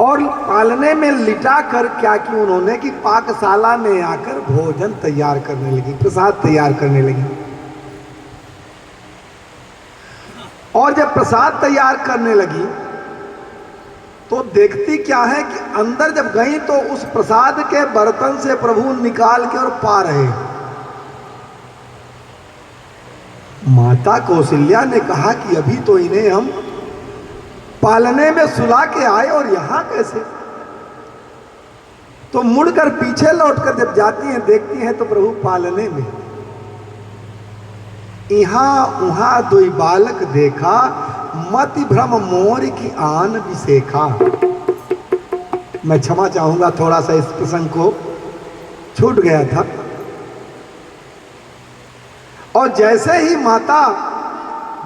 और पालने में लिटा कर क्या कि उन्होंने कि पाकशाला में आकर भोजन तैयार करने लगी, प्रसाद तैयार करने लगी। और जब प्रसाद तैयार करने लगी तो देखती क्या है कि अंदर जब गई तो उस प्रसाद के बर्तन से प्रभु निकाल के और पा रहे। माता कौशल्या ने कहा कि अभी तो इन्हें हम पालने में सुला के आए और यहां कैसे। तो मुड़कर पीछे लौटकर जब जाती हैं देखती हैं तो प्रभु पालने में। यहां उहां दुई बालक देखा, मति भ्रम मोर की आन विसेखा। मैं क्षमा चाहूंगा, थोड़ा सा इस प्रसंग को छूट गया था। और जैसे ही माता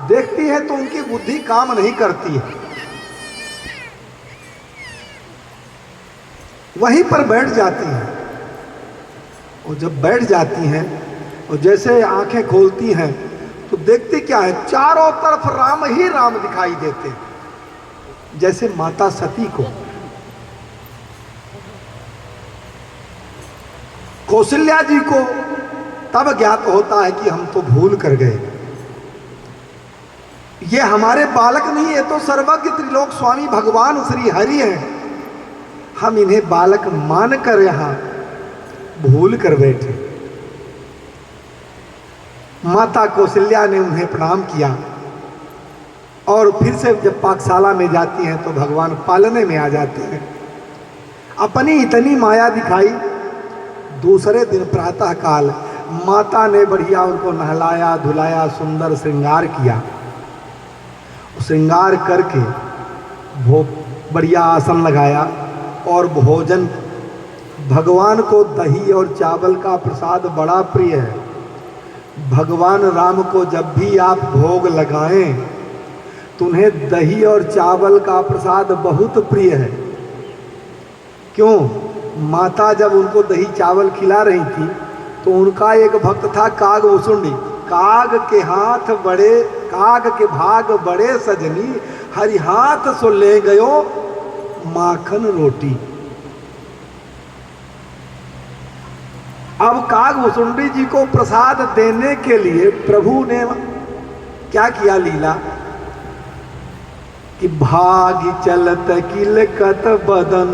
देखती है तो उनकी बुद्धि काम नहीं करती है, वहीं पर बैठ जाती हैं। और जब बैठ जाती हैं और जैसे आंखें खोलती हैं तो देखती क्या है, चारों तरफ राम ही राम दिखाई देते, जैसे माता सती को। कौशल्या जी को तब ज्ञात होता है कि हम तो भूल कर गए, ये हमारे बालक नहीं, ये तो सर्वज्ञ त्रिलोक स्वामी भगवान श्री हरि हैं। हम इन्हें बालक मानकर यहां भूल कर बैठे। माता कौशल्या ने उन्हें प्रणाम किया और फिर से जब पाकशाला में जाती हैं तो भगवान पालने में आ जाते हैं। अपनी इतनी माया दिखाई। दूसरे दिन प्रातः काल माता ने बढ़िया उनको नहलाया धुलाया, सुंदर श्रृंगार किया। श्रृंगार करके बढ़िया आसन लगाया और भोजन। भगवान को दही और चावल का प्रसाद बड़ा प्रिय है। भगवान राम को जब भी आप भोग लगाएं तो उन्हें दही और चावल का प्रसाद बहुत प्रिय है। क्यों? माता जब उनको दही चावल खिला रही थी तो उनका एक भक्त था काग वसुंडी। काग के हाथ बड़े, काग के भाग बड़े सजनी, हरि हाथ सो ले गयो माखन रोटी। अब काग वसुंडी जी को प्रसाद देने के लिए प्रभु ने क्या किया लीला कि भागी चलत किलकत बदन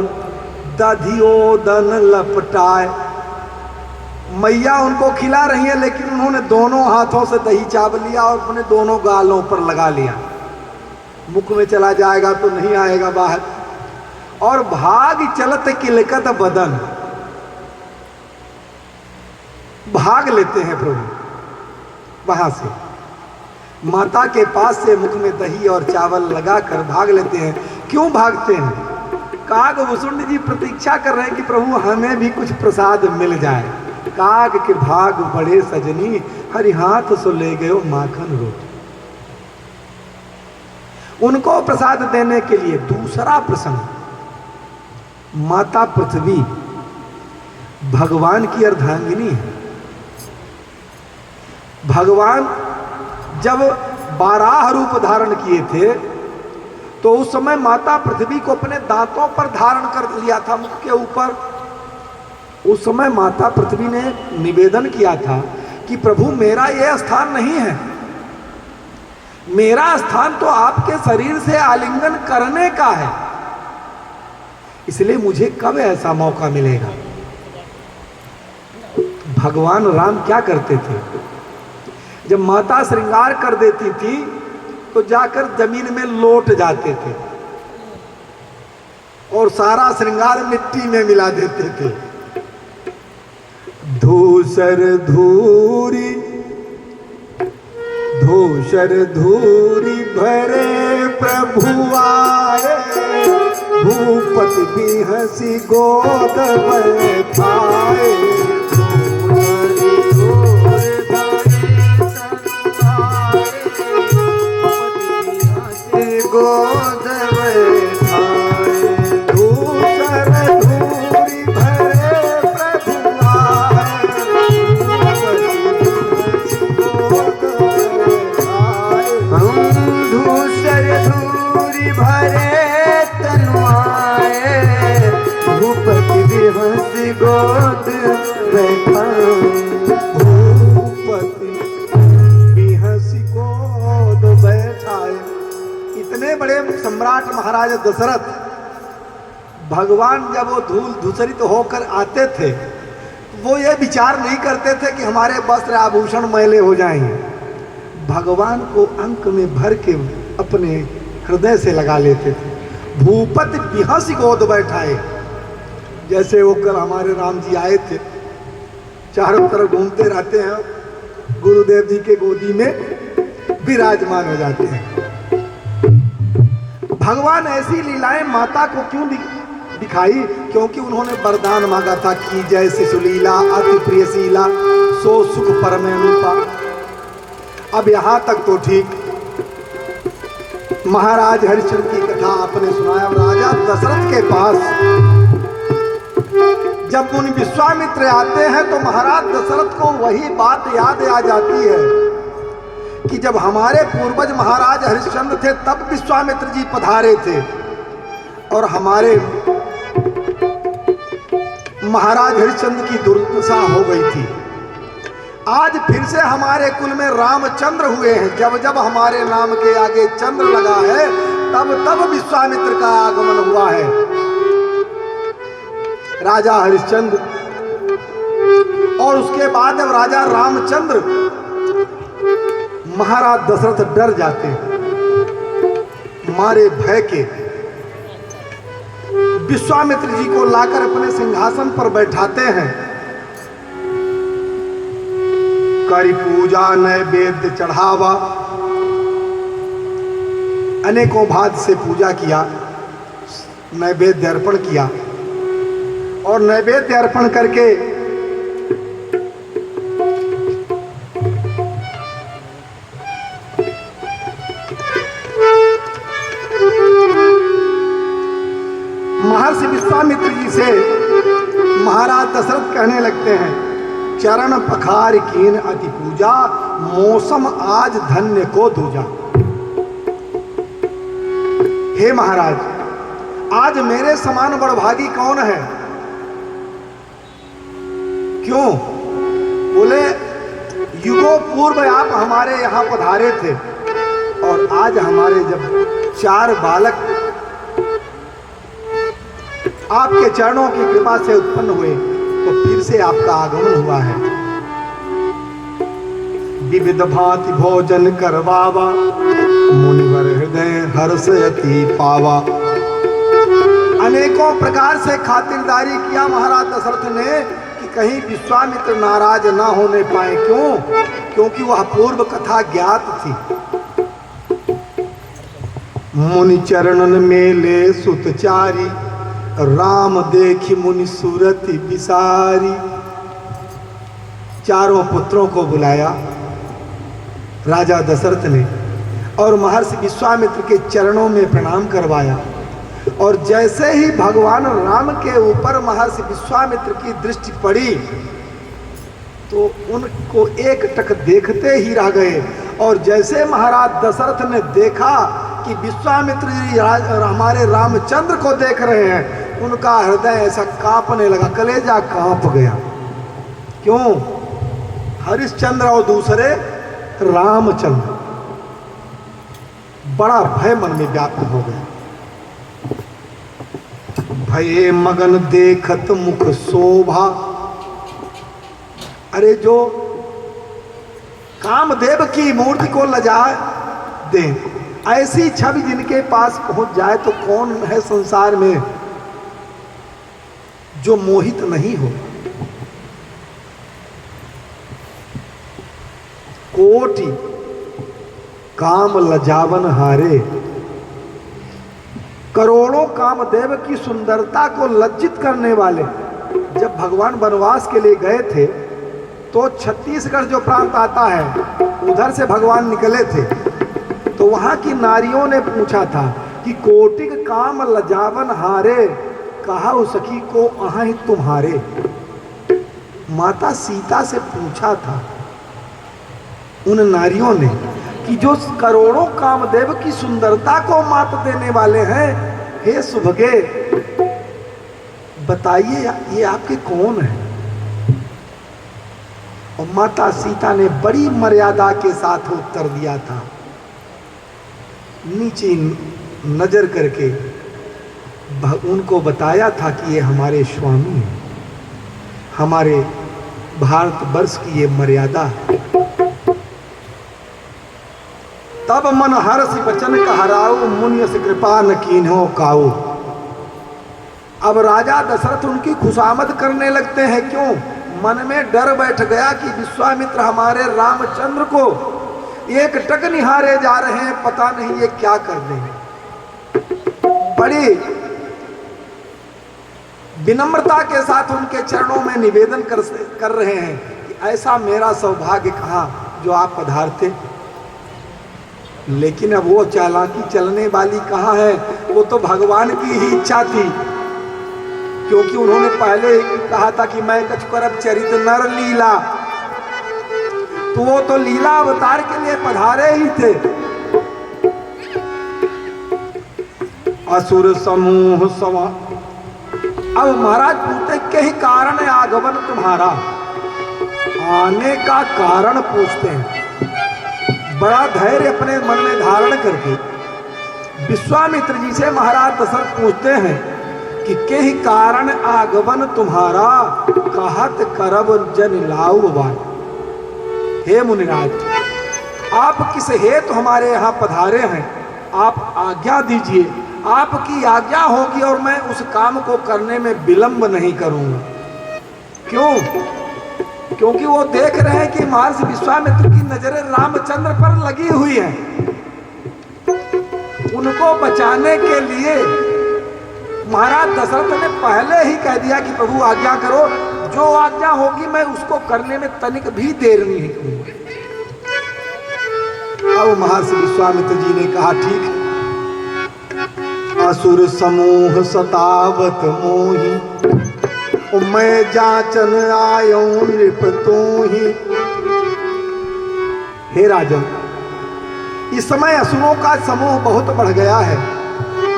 दधियोदन लपटाए। मैया उनको खिला रही है लेकिन उन्होंने दोनों हाथों से दही चावल लिया और अपने दोनों गालों पर लगा लिया। मुख में चला जाएगा तो नहीं आएगा बाहर। और भाग चलत किलकत बदन, भाग लेते हैं प्रभु वहां से, माता के पास से मुख में दही और चावल लगाकर भाग लेते हैं। क्यों भागते हैं? काग वसुंड जी प्रतीक्षा कर रहे हैं कि प्रभु हमें भी कुछ प्रसाद मिल जाए। काग के भाग बड़े सजनी, हरि हाथ सो ले गयो माखन रोटी। उनको प्रसाद देने के लिए दूसरा प्रसंग, माता पृथ्वी भगवान की अर्धांगिनी है। भगवान जब बाराह रूप धारण किए थे तो उस समय माता पृथ्वी को अपने दांतों पर धारण कर लिया था, मुख के ऊपर। उस समय माता पृथ्वी ने निवेदन किया था कि प्रभु मेरा यह स्थान नहीं है, मेरा स्थान तो आपके शरीर से आलिंगन करने का है, इसलिए मुझे कब ऐसा मौका मिलेगा। भगवान राम क्या करते थे, जब माता श्रृंगार कर देती थी तो जाकर जमीन में लौट जाते थे और सारा श्रृंगार मिट्टी में मिला देते थे। धूसर धूरी धूसर धूरी भरे प्रभु आए, भूपत भी हंसी गोद में खाए। गोद में खाए, धूसर धूरी भरे प्रभु आए, हम धूसर धूरी भरे तनु आए, दशरथ, भगवान जब वो धूल धूसरित होकर आते थे वो ये विचार नहीं करते थे कि हमारे वस्त्र आभूषण मैले हो जाएंगे। भगवान को अंक में भर के अपने हृदय से लगा लेते थे। भूपति बिहस गोद बैठाए, जैसे वो कल हमारे राम जी आए थे, चारों तरफ घूमते रहते हैं, गुरुदेव जी के गोदी में विराजमान हो जाते हैं। भगवान ऐसी लीलाएं माता को क्यों दिखाई? क्योंकि उन्होंने वरदान मांगा था कि जैसे सुलीला अति प्रियशीला सो सुख परम अनुपा। अब यहां तक तो ठीक, महाराज हरिश्चंद्र की कथा आपने सुनाया। राजा दशरथ के पास जब मुनि विश्वामित्र आते हैं तो महाराज दशरथ को वही बात याद आ जाती है कि जब हमारे पूर्वज महाराज हरिश्चंद्र थे तब विश्वामित्र जी पधारे थे और हमारे महाराज हरिश्चंद्र की दुर्दशा हो गई थी। आज फिर से हमारे कुल में रामचंद्र हुए हैं। जब जब हमारे नाम के आगे चंद्र लगा है तब तब विश्वामित्र का आगमन हुआ है। राजा हरिश्चंद्र और उसके बाद जब राजा रामचंद्र, महाराज दशरथ डर जाते मारे भय के। विश्वामित्र जी को लाकर अपने सिंहासन पर बैठाते हैं, करी पूजा नैवेद्य चढ़ावा, अनेकों भांति से पूजा किया, नैवेद्य अर्पण किया और नैवेद्य अर्पण करके महर्षि विश्वामित्र जी से महाराज दशरथ कहने लगते हैं, चरण पखार कीन अति पूजा, मौसम आज धन्य को दूजा। हे महाराज, आज मेरे समान बड़भागी कौन है? क्यों? बोले युगों पूर्व आप हमारे यहाँ पधारे थे और आज हमारे जब 4 बालक आपके चरणों की कृपा से उत्पन्न हुए तो फिर से आपका आगमन हुआ है। विविध भांति भोजन करवावा, मुनिवर हृदय हर्ष अति पावा। अनेकों प्रकार से खातिरदारी किया महाराज दशरथ ने कि कहीं विश्वामित्र नाराज ना होने पाए। क्यों? क्योंकि वह पूर्व कथा ज्ञात थी। मुनि चरणन मेले सुतचारी, राम देखी मुनि सूरति बिसारी। चारों पुत्रों को बुलाया राजा दशरथ ने और महर्षि विश्वामित्र के चरणों में प्रणाम करवाया। और जैसे ही भगवान राम के ऊपर महर्षि विश्वामित्र की दृष्टि पड़ी तो उनको एकटक देखते ही रह गए। और जैसे महाराज दशरथ ने देखा कि विश्वामित्र जी हमारे रामचंद्र को देख रहे हैं, उनका हृदय ऐसा कांपने लगा, कलेजा कांप गया। क्यों? हरिश्चंद्र और दूसरे रामचंद्र। बड़ा भय मन में व्याप्त हो गया। भये मगन देखत मुख शोभा। अरे जो कामदेव की मूर्ति को लजा दे, ऐसी छवि जिनके पास पहुंच जाए तो कौन है संसार में जो मोहित नहीं हो। कोटि काम लजावन हारे। करोड़ों कामदेव की सुंदरता को लज्जित करने वाले जब भगवान वनवास के लिए गए थे तो छत्तीसगढ़ जो प्रांत आता है उधर से भगवान निकले थे। तो वहां की नारियों ने पूछा था कि कोटिक काम लजावन हारे, कहा सखी को अहाँ ही तुम्हारे। माता सीता से पूछा था उन नारियों ने कि जो करोड़ों कामदेव की सुंदरता को मात देने वाले हैं, हे सुभगे बताइए ये आपके कौन है? और माता सीता ने बड़ी मर्यादा के साथ उत्तर दिया था, नीचे नजर करके उनको बताया था कि ये हमारे स्वामी हैं, हमारे भारतवर्ष की ये मर्यादा है। तब मन हर्ष वचन कहराऊ, मुनिय से कृपा न कीन्हो काऊ। अब राजा दशरथ उनकी खुशामद करने लगते हैं। क्यों? मन में डर बैठ गया कि विश्वामित्र हमारे रामचंद्र को एक टक निहारे जा रहे हैं, पता नहीं ये क्या कर देंगे। बड़ी विनम्रता के साथ उनके चरणों में निवेदन कर रहे हैं कि ऐसा मेरा सौभाग्य कहाँ जो आप पधारते। लेकिन अब वो चालाकी चलने वाली कहाँ है, वो तो भगवान की ही इच्छा थी, क्योंकि उन्होंने पहले ही कहा था कि मैं कछु करब चरित नर लीला, तो वो तो लीला अवतार के लिए पधारे ही थे। असुर समूह सवा। अब महाराज पूछते के ही कारण है आगमन तुम्हारा, आने का कारण पूछते हैं। बड़ा धैर्य अपने मन में धारण करके विश्वामित्र जी से महाराज दशरथ पूछते हैं कि के ही कारण आगमन तुम्हारा, कहत करब जन लाऊ बाई। हे मुनिराज, आप किस हेतु हमारे यहाँ पधारे हैं, आप आज्ञा दीजिए। आपकी आज्ञा होगी और मैं उस काम को करने में विलंब नहीं करूंगा। क्यों? क्योंकि वो देख रहे हैं कि महर्षि विश्वामित्र की नजरें रामचंद्र पर लगी हुई हैं। उनको बचाने के लिए महाराज दशरथ ने पहले ही कह दिया कि प्रभु आज्ञा करो, जो आज्ञा होगी मैं उसको करने में तनिक भी देर नहीं करूंगा। अब महर्षि विश्वामित्र जी ने कहा ठीक है। असुर समूह सतावत मोही, मैं जाचन आयो नृप तोही। हे राजन, इस समय असुरों का समूह बहुत बढ़ गया है,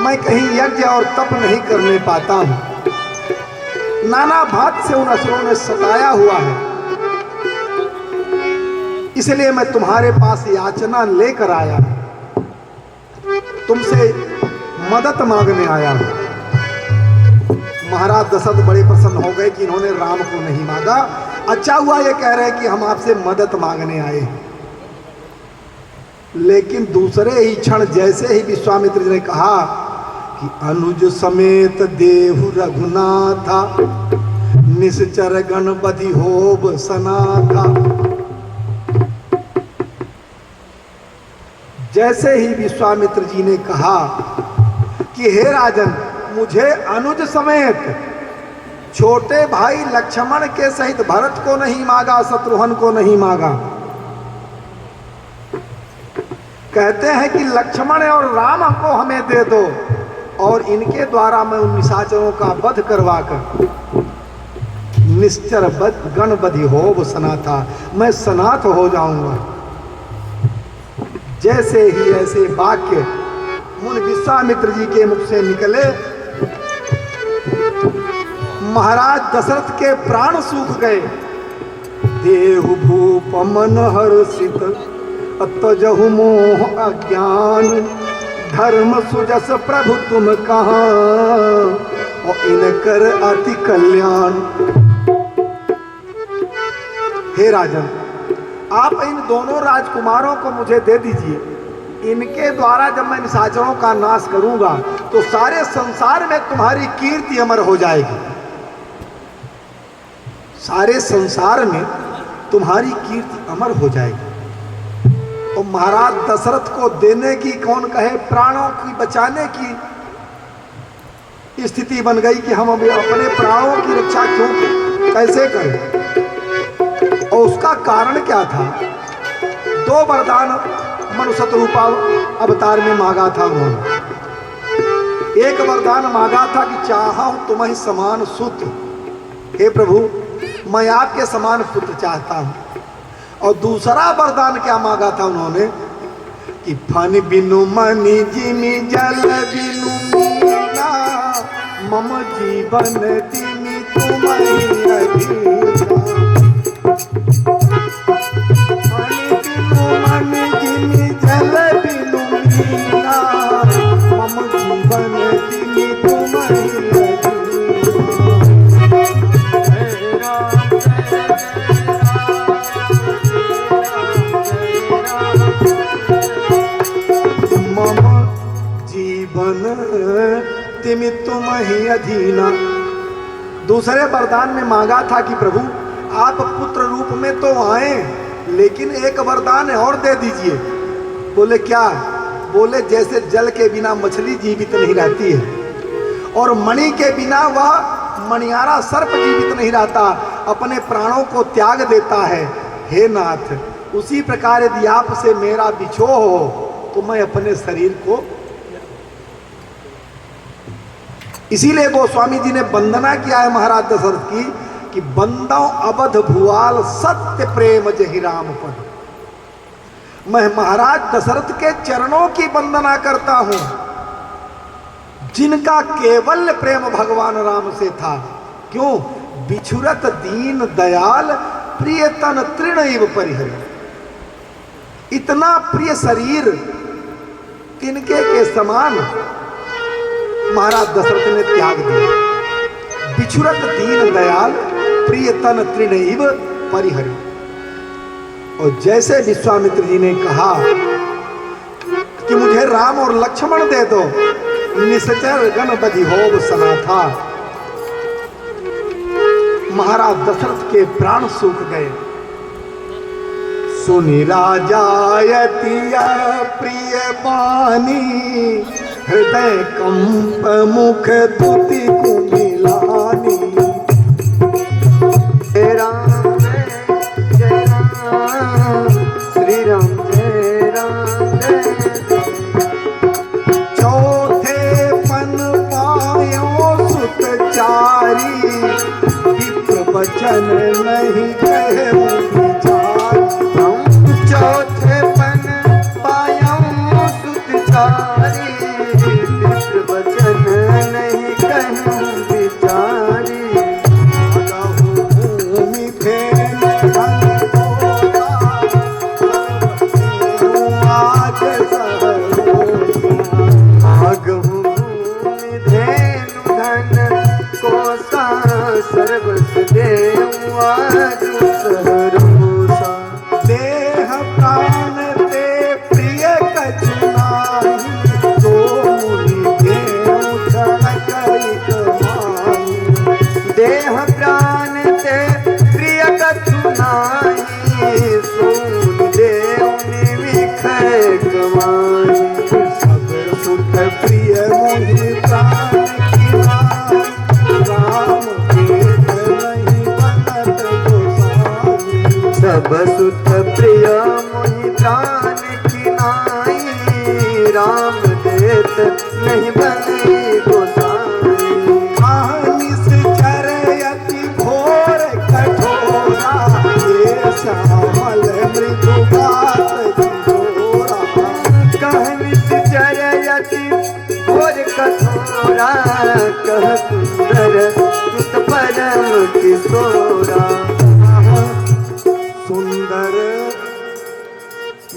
मैं कहीं यज्ञ और तप नहीं करने पाता हूं। नाना भांति से उन असुरों ने सताया हुआ है, इसलिए मैं तुम्हारे पास याचना लेकर आया हूं, तुमसे मदद मांगने आया हूं। महाराज दशरथ बड़े प्रसन्न हो गए कि इन्होंने राम को नहीं मांगा। अच्छा हुआ ये कह रहे हैं कि हम आपसे मदद मांगने आए हैं। लेकिन दूसरे ही क्षण जैसे ही विश्वामित्र जी ने कहा कि अनुज समेत देहु रघुनाथा, निश्चर गणपति होब सनाथा। जैसे ही विश्वामित्र जी ने कहा कि हे राजन, मुझे अनुज समेत छोटे भाई लक्ष्मण के सहित भरत को नहीं मांगा, शत्रुघ्न को नहीं मांगा। कहते हैं कि लक्ष्मण और राम को हमें दे दो और इनके द्वारा मैं उन निशाचरों का वध करवाकर निश्चर गणपति होब सनाथा, मैं सनाथ हो जाऊंगा। जैसे ही ऐसे वाक्य मुनि विश्वामित्र जी के मुख से निकले, महाराज दशरथ के प्राण सूख गए। देहु भूप मन हर्षित, अतजहु मोह अज्ञान, धर्म सुजस प्रभु तुम कहाँ, और इनकर अति कल्याण। हे राजन, आप इन दोनों राजकुमारों को मुझे दे दीजिए। इनके द्वारा जब मैं निशाचरों का नाश करूंगा तो सारे संसार में तुम्हारी कीर्ति अमर हो जाएगी। सारे संसार में तुम्हारी कीर्ति अमर हो जाएगी। और महाराज दशरथ को देने की कौन कहे, प्राणों की बचाने की स्थिति बन गई कि हम अपने प्राणों की रक्षा क्यों कैसे करें। और उसका कारण क्या था? 2 वरदान मनुष्य रूपा अवतार में मांगा था उन्होंने। एक वरदान मांगा था कि चाहूं तुम्हें समान सुत, हे प्रभु मैं आपके समान पुत्र चाहता हूं। और दूसरा वरदान क्या मांगा था उन्होंने कि फन बिनु मनि जिमि जल बिनु मीना, मम जीवन तिमि तुम्हारी अधीना। मन जिमि जल बिनु मीना, मम जीवन तिमि तुम मम जीवन तिमि तुम ही अधीना। दूसरे वरदान में मांगा था कि प्रभु आप पुत्र रूप में तो आए, लेकिन एक वरदान और दे दीजिए। बोले क्या? बोले जैसे जल के बिना मछली जीवित नहीं रहती है और मणि के बिना वह मणियारा सर्प जीवित नहीं रहता, अपने प्राणों को त्याग देता है। हे नाथ, उसी प्रकार यदि आपसे मेरा बिछोह हो तो मैं अपने शरीर को, इसीलिए गोस्वामी जी ने वंदना किया है महाराज दशरथ की कि बंदो अवध भुआल सत्य प्रेम जहि राम पद। मैं महाराज दशरथ के चरणों की वंदना करता हूं, जिनका केवल प्रेम भगवान राम से था। क्यों? बिछुरत दीन दयाल प्रिय तन तृण इव परिहरि। इतना प्रिय शरीर तिनके के समान महाराज दशरथ ने त्याग दिया। बिछुरत दीन दयाल प्रिय तन तृण इव परिहरि। और जैसे विश्वामित्र जी ने कहा कि मुझे राम और लक्ष्मण दे दो, निश्चर गण बधि होव सना था, महाराज दशरथ के प्राण सूख गए। सुनि राजायति प्रिय बानी, हृदय कंप मुख दुति कुमिलानी। जय राम जय राम, श्री राम जय राम जय। चौथे पन पायो सुत चारी, विप्र वचन नहीं कहे विचार। चौथे पन पायो सुत चारी, विप्र वचन नहीं कहे विचारी। भूमि फेन आज आगहु भूमि धेनु धन कोसा, सर्वस देव आज सहरोसा। देह प्राण ते प्रिय कछु नाही, तो मुनि देव क्षण कई कमाई। देह प्राण ते प्रिय कछु नाही, सोन देव निविखय कमाई। सब सुख प्रिय मोहि प्राण की नाई, राम वेद नहीं बनत गोसाई। सब सुख प्रिय मोहि प्राण की नाई, राम देत नहीं बने गोसाई। मानिस चरयति घोर कठोरा, ये श्यामल मृदुगात किशोरा। कहनिस चरयति घोर कठोरा, कह सुंदर सुत परम किशोरा। सुंदर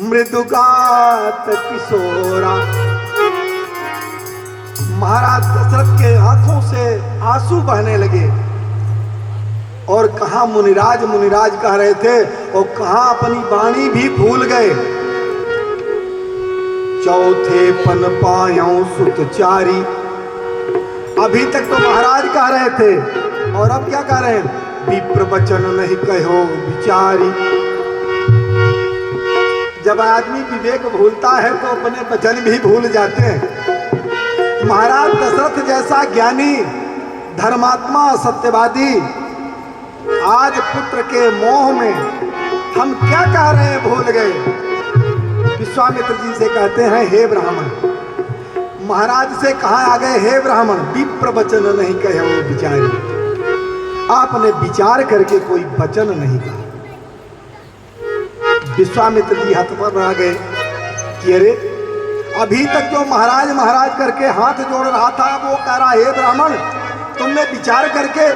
मृदुगात किशोरा। महाराज दशरथ के आंखों से आंसू बहने लगे और कहां मुनिराज मुनिराज कह रहे थे और कहां अपनी वाणी भी भूल गए। चौथे पन पायों सुत चारी, अभी तक तो महाराज कह रहे थे और अब क्या कह रहे हैं? विप्र वचन नहीं कहो विचारी। जब आदमी विवेक भूलता है तो अपने वचन भी भूल जाते हैं। महाराज दशरथ जैसा ज्ञानी, धर्मात्मा, सत्यवादी आज पुत्र के मोह में हम क्या कह रहे हैं भूल गए। विश्वामित्र जी से कहते हैं हे ब्राह्मण, महाराज से कहा आ गए हे ब्राह्मण, विप्र वचन नहीं कहे वो विचारी। आपने विचार करके कोई वचन नहीं कहा। विश्वामित्र जी हतमन रह गए कि अरे अभी तक जो महाराज महाराज करके हाथ जोड़ रहा था वो कह रहा हे ब्राह्मण तुमने विचार करके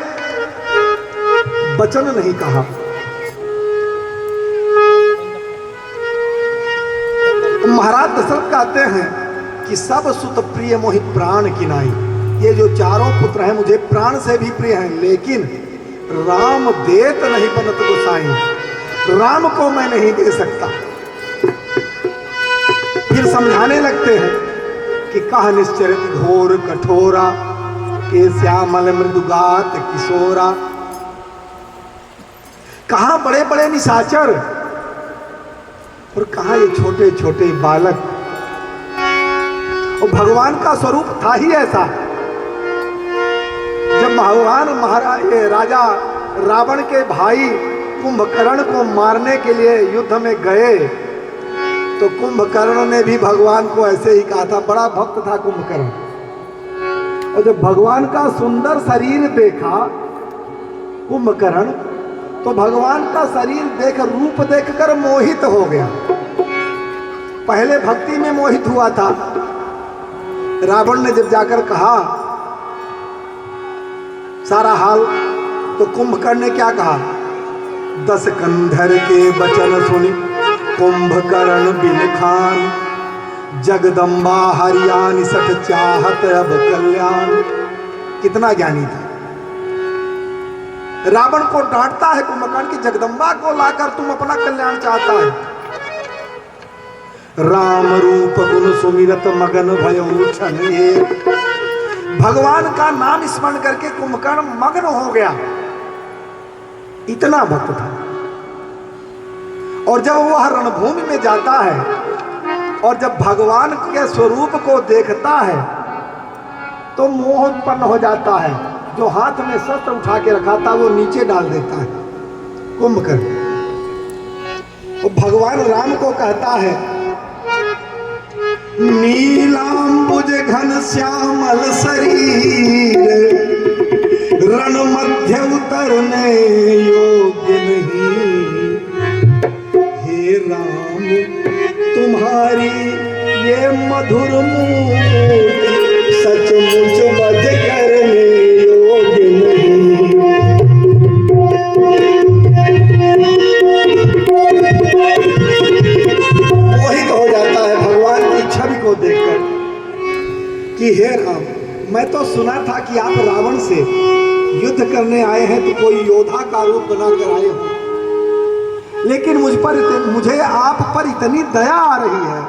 वचन नहीं कहा। महाराज दशरथ कहते हैं कि सब सुत प्रिय मोहि प्राण किनाई। ये जो चारों पुत्र हैं मुझे प्राण से भी प्रिय हैं, लेकिन राम देत नहीं बनत गोसाई, राम को मैं नहीं दे सकता। फिर समझाने लगते हैं कि कह निश्चरित घोर कठोरा, के श्यामल मृदुगात किशोरा। कहां बड़े बड़े निशाचर और कहां ये छोटे छोटे बालक। और भगवान का स्वरूप था ही ऐसा। जब भगवान महाराज राजा रावण के भाई कुंभकर्ण को मारने के लिए युद्ध में गए, तो कुंभकर्ण ने भी भगवान को ऐसे ही कहा था। बड़ा भक्त था कुंभकर्ण। और जब भगवान का सुंदर शरीर देखा कुंभकर्ण, तो भगवान का शरीर देख, रूप देखकर मोहित हो गया। पहले भक्ति में मोहित हुआ था। रावण ने जब जाकर कहा सारा हाल, तो कुंभकर्ण ने क्या कहा? 10 कंधर के वचन सुनी कुंभकर्ण बिन खान, जगदम्बा हरियाणी सठ चाहत अब कल्याण। कितना ज्ञानी था। रावण को डांटता है कुंभकर्ण की जगदम्बा को लाकर तुम अपना कल्याण चाहता है। राम रूप गुण सुमिरत मगन भयउ क्षण एक। भगवान का नाम स्मरण करके कुंभकर्ण मग्न हो गया। इतना भक्त था। और जब वह रणभूमि में जाता है और जब भगवान के स्वरूप को देखता है, तो मोह उत्पन्न हो जाता है। जो हाथ में शस्त्र उठा के रखा था वो नीचे डाल देता है कुंभकर्ण। और भगवान राम को कहता है, नीलांबुज घन श्यामल शरीर, रण मध्य उतरने योग्य नहीं। हे राम तुम्हारी ये मधुर मूर्ति, सचमुच वध करने योग्य नहीं। मोहित हो जाता है भगवान की छवि को देखकर कि हे राम, मैं तो सुना था कि आप रावण से युद्ध करने आए हैं, तो कोई योद्धा का रूप बनाकर आए हो, लेकिन मुझे आप पर इतनी दया आ रही है।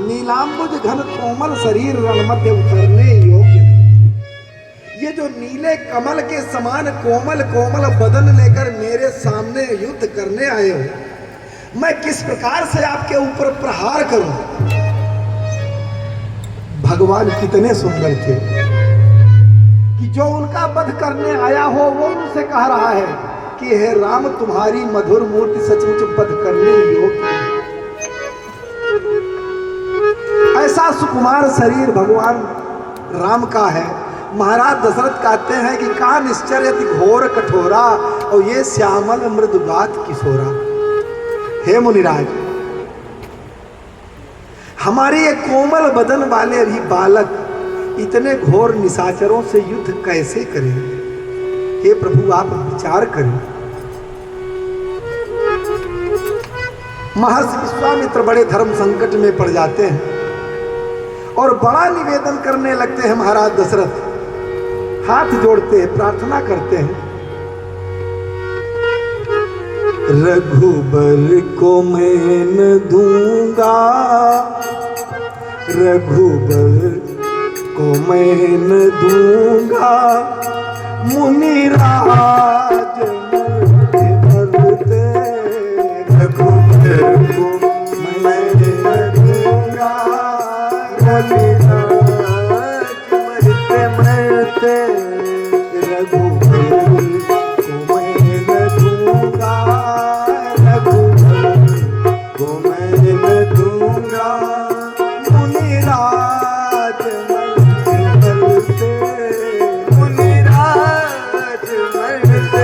नीलांबुज घन कोमल शरीर, रण मध्य उतरने योग्य नहीं। ये जो नीले कमल के समान कोमल कोमल बदन लेकर मेरे सामने युद्ध करने आए हो, मैं किस प्रकार से आपके ऊपर प्रहार करूं? भगवान कितने सुंदर थे कि जो उनका वध करने आया हो वो उनसे कह रहा है कि हे राम तुम्हारी मधुर मूर्ति सचमुच वध करने योग्य है। ऐसा सुकुमार शरीर भगवान राम का है। महाराज दशरथ कहते हैं कि का निश्चर्यति घोर कठोरा, और ये श्यामल मृदुगात किशोरा। हे मुनिराज, हमारे ये कोमल बदन वाले भी बालक इतने घोर निशाचरों से युद्ध कैसे करें? हे प्रभु आप विचार करें। महर्षि विश्वामित्र बड़े धर्म संकट में पड़ जाते हैं और बड़ा निवेदन करने लगते हैं। महाराज दशरथ हाथ जोड़ते हैं, प्रार्थना करते हैं, रघुबर को मैं न दूंगा, रघुबर को मैं न दूंगा, मुनिराज मरते, रघुबर को मैं न दूंगा, मुनिराज मरते मरते, रघुबर को मैं न दूंगा, रघुबर को मैं न दूंगा, मुनिराज मरते मरते, मुनिराज मरते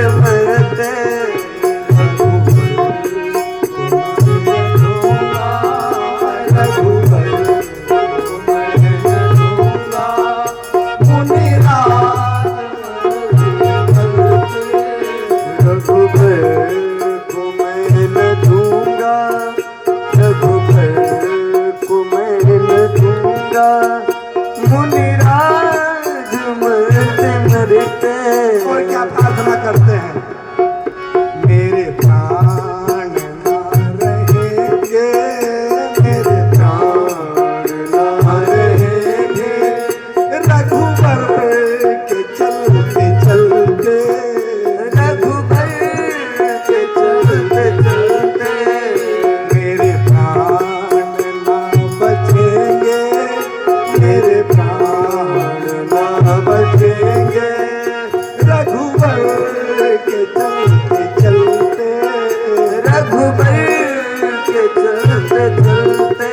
चलते। और क्या प्रार्थना करते हैं? मेरे प्राण ना रहेंगे, मेरे प्राण ना रहेंगे, रघुबर के चलते चलते, रघुबर के चलते चलते। मेरे प्राण ना बचेंगे, मेरे प्राण ना बचेंगे, रघुबर के चलते चलते, रघुबर के चलते चलते।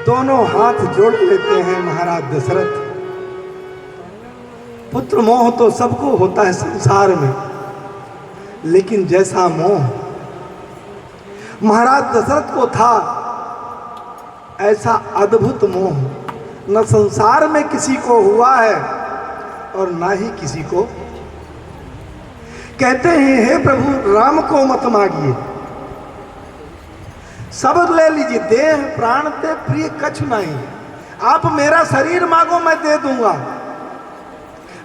दोनों हाथ जोड़ लेते हैं महाराज दशरथ। पुत्र मोह तो सबको होता है संसार में, लेकिन जैसा मोह महाराज दशरथ को था, ऐसा अद्भुत मोह न संसार में किसी को हुआ है और ना ही किसी को। कहते हैं हे प्रभु राम को मत मांगिए, सब ले लीजिए, देह प्राण ते प्रिय कछु नहीं। आप मेरा शरीर मांगो मैं दे दूंगा,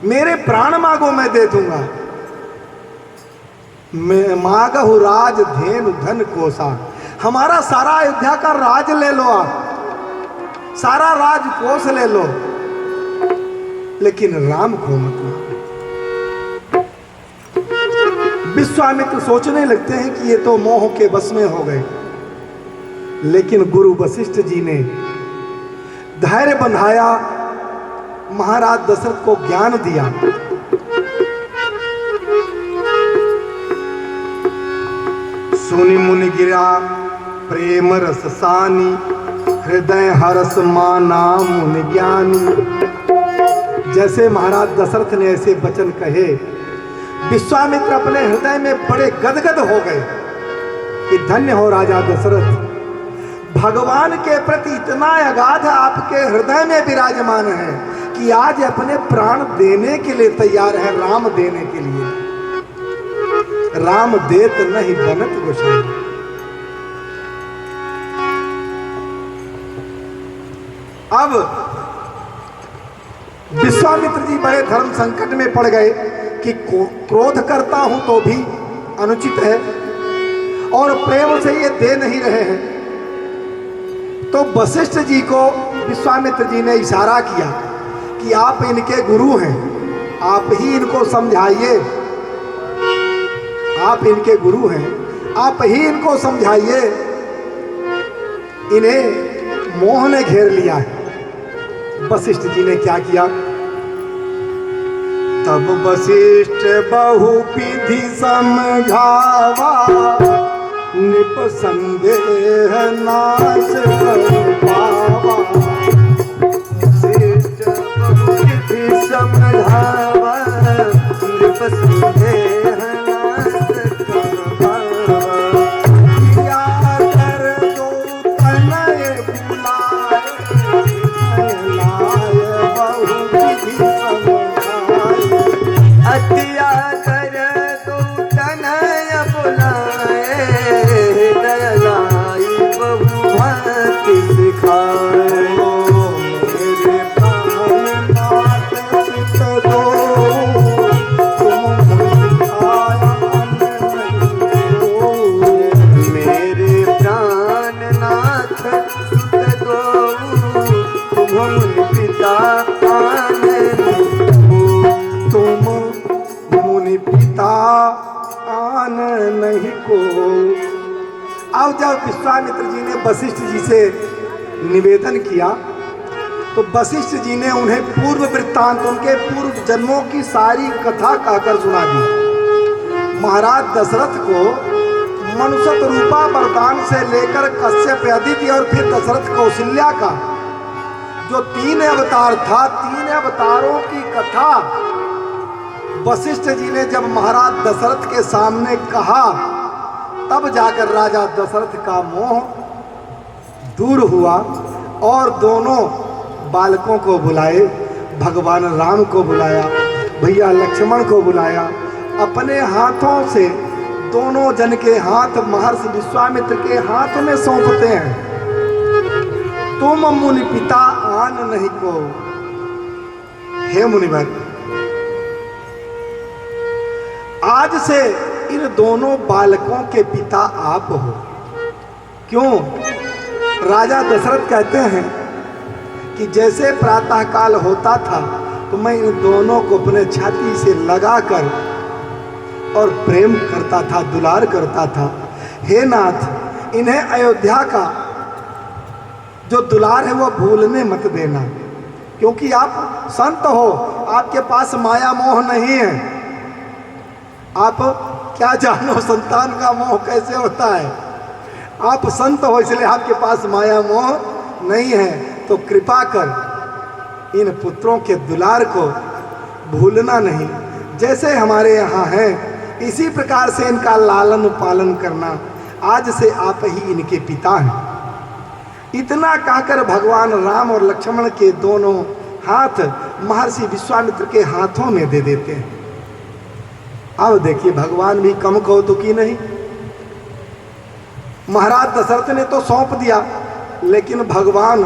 मेरे प्राण मांगो मैं दे दूंगा। मैं मांगहु राज धेनु धन कोसा, हमारा सारा अयोध्या का राज ले लो, आप सारा राज कोष ले लो, लेकिन राम को मत मांगो। विश्वामित्र सोचने लगते हैं कि ये तो मोह के बस में हो गए, लेकिन गुरु वशिष्ठ जी ने धैर्य बंधाया, महाराज दशरथ को ज्ञान दिया। सुनि मुनि गिरा प्रेम रस सानी, हृदय हरस माना मुनि ज्ञानी। जैसे महाराज दशरथ ने ऐसे वचन कहे, विश्वामित्र अपने हृदय में बड़े गदगद हो गए कि धन्य हो राजा दशरथ, भगवान के प्रति इतना अगाध आपके हृदय में विराजमान है कि आज अपने प्राण देने के लिए तैयार है, राम देने के लिए। राम देत नहीं बनत गोसाई। अब विश्वामित्र जी बड़े धर्म संकट में पड़ गए कि क्रोध करता हूं तो भी अनुचित है और प्रेम से ये दे नहीं रहे हैं। तो वशिष्ठ जी को विश्वामित्र जी ने इशारा किया कि आप इनके गुरु हैं, आप ही इनको समझाइए, आप इनके गुरु हैं, आप ही इनको समझाइए। इन्हें मोह ने घेर लिया है। वशिष्ठ जी ने क्या किया? तब वशिष्ठ बहु विधि समझावा, निप संदेह नाश कर पावा। वशिष्ठ बहु विधि समझावा, निप संदेह नाश कर पावा। किया कर दो तनय बुलाए, लाय बहु विधि समझाए। अतिया कर दो तनय बुलाए, दयालाई बहु भक्ति सिखाए। मेरे प्राणनाथ सुत दो, तुम मुझ आया नहीं हो। मेरे प्राणनाथ विश्वामित्र जी ने वशिष्ठ जी से निवेदन किया तो वशिष्ठ जी ने उन्हें पूर्व वृत्तांत, उनके पूर्व जन्मों की सारी कथा कहकर सुना दी। महाराज दशरथ को मनुष्य रूपा वरदान से लेकर कश्यप अदिति और फिर दशरथ कौशल्या का जो 3 अवतार था, 3 अवतारों की कथा वशिष्ठ जी ने जब महाराज दशरथ के सामने कहा, तब जाकर राजा दशरथ का मोह दूर हुआ और दोनों बालकों को बुलाए, भगवान राम को बुलाया, भैया लक्ष्मण को बुलाया, अपने हाथों से दोनों जन के हाथ महर्षि विश्वामित्र के हाथ में सौंपते हैं। तुम मुनि पिता आन नहीं को, हे मुनिवर, आज से इन दोनों बालकों के पिता आप हो। क्यों? राजा दशरथ कहते हैं कि जैसे प्रातःकाल होता था तो मैं इन दोनों को अपने छाती से लगाकर और प्रेम करता था, दुलार करता था। हे नाथ, इन्हें अयोध्या का जो दुलार है वो भूलने मत देना, क्योंकि आप संत हो, आपके पास माया मोह नहीं है। आप क्या जानो संतान का मोह कैसे होता है। आप संत हो इसलिए आपके पास माया मोह नहीं है, तो कृपा कर इन पुत्रों के दुलार को भूलना नहीं। जैसे हमारे यहाँ है इसी प्रकार से इनका लालन पालन करना। आज से आप ही इनके पिता हैं। इतना कहकर भगवान राम और लक्ष्मण के दोनों हाथ महर्षि विश्वामित्र के हाथों में दे देते हैं। अब देखिए, भगवान भी कम कौतुकी नहीं। महाराज दशरथ ने तो सौंप दिया, लेकिन भगवान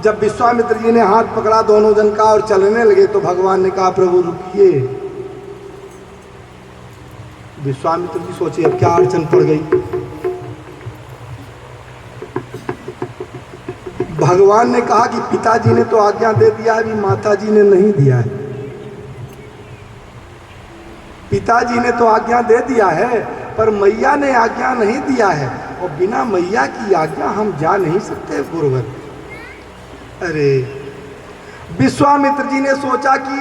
जब विश्वामित्र जी ने हाथ पकड़ा दोनों जन का और चलने लगे तो भगवान ने कहा, प्रभु रुकिए। विश्वामित्र जी सोचे अब क्या अड़चन पड़ गई। भगवान ने कहा कि पिताजी ने तो आज्ञा दे दिया है, अभी माताजी ने नहीं दिया है। पिताजी ने तो आज्ञा दे दिया है, पर मैया ने आज्ञा नहीं दिया है, और बिना मैया की आज्ञा हम जा नहीं सकते गुरुवर। अरे, विश्वामित्र जी ने सोचा कि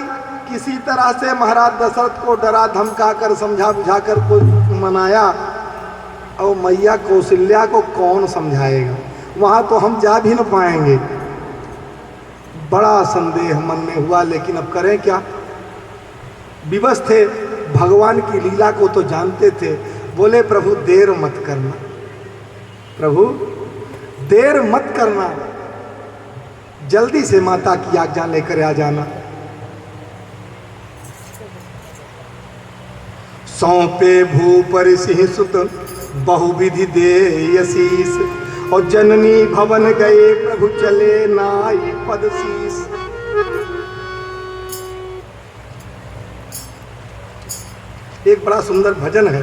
किसी तरह से महाराज दशरथ को डरा धमका कर समझा बुझा कर को मनाया, और मैया कौशल्या को कौन समझाएगा, वहाँ तो हम जा भी न पाएंगे। बड़ा संदेह मन में हुआ, लेकिन अब करें क्या। विवश थे, भगवान की लीला को तो जानते थे। बोले, प्रभु देर मत करना, प्रभु देर मत करना, जल्दी से माता की आज्ञा लेकर आ जाना। सौंपे भूपर सिंह सुत बहुविधि दे यशीस, और जननी भवन गए प्रभु चले नाई पद शीस। एक बड़ा सुंदर भजन है।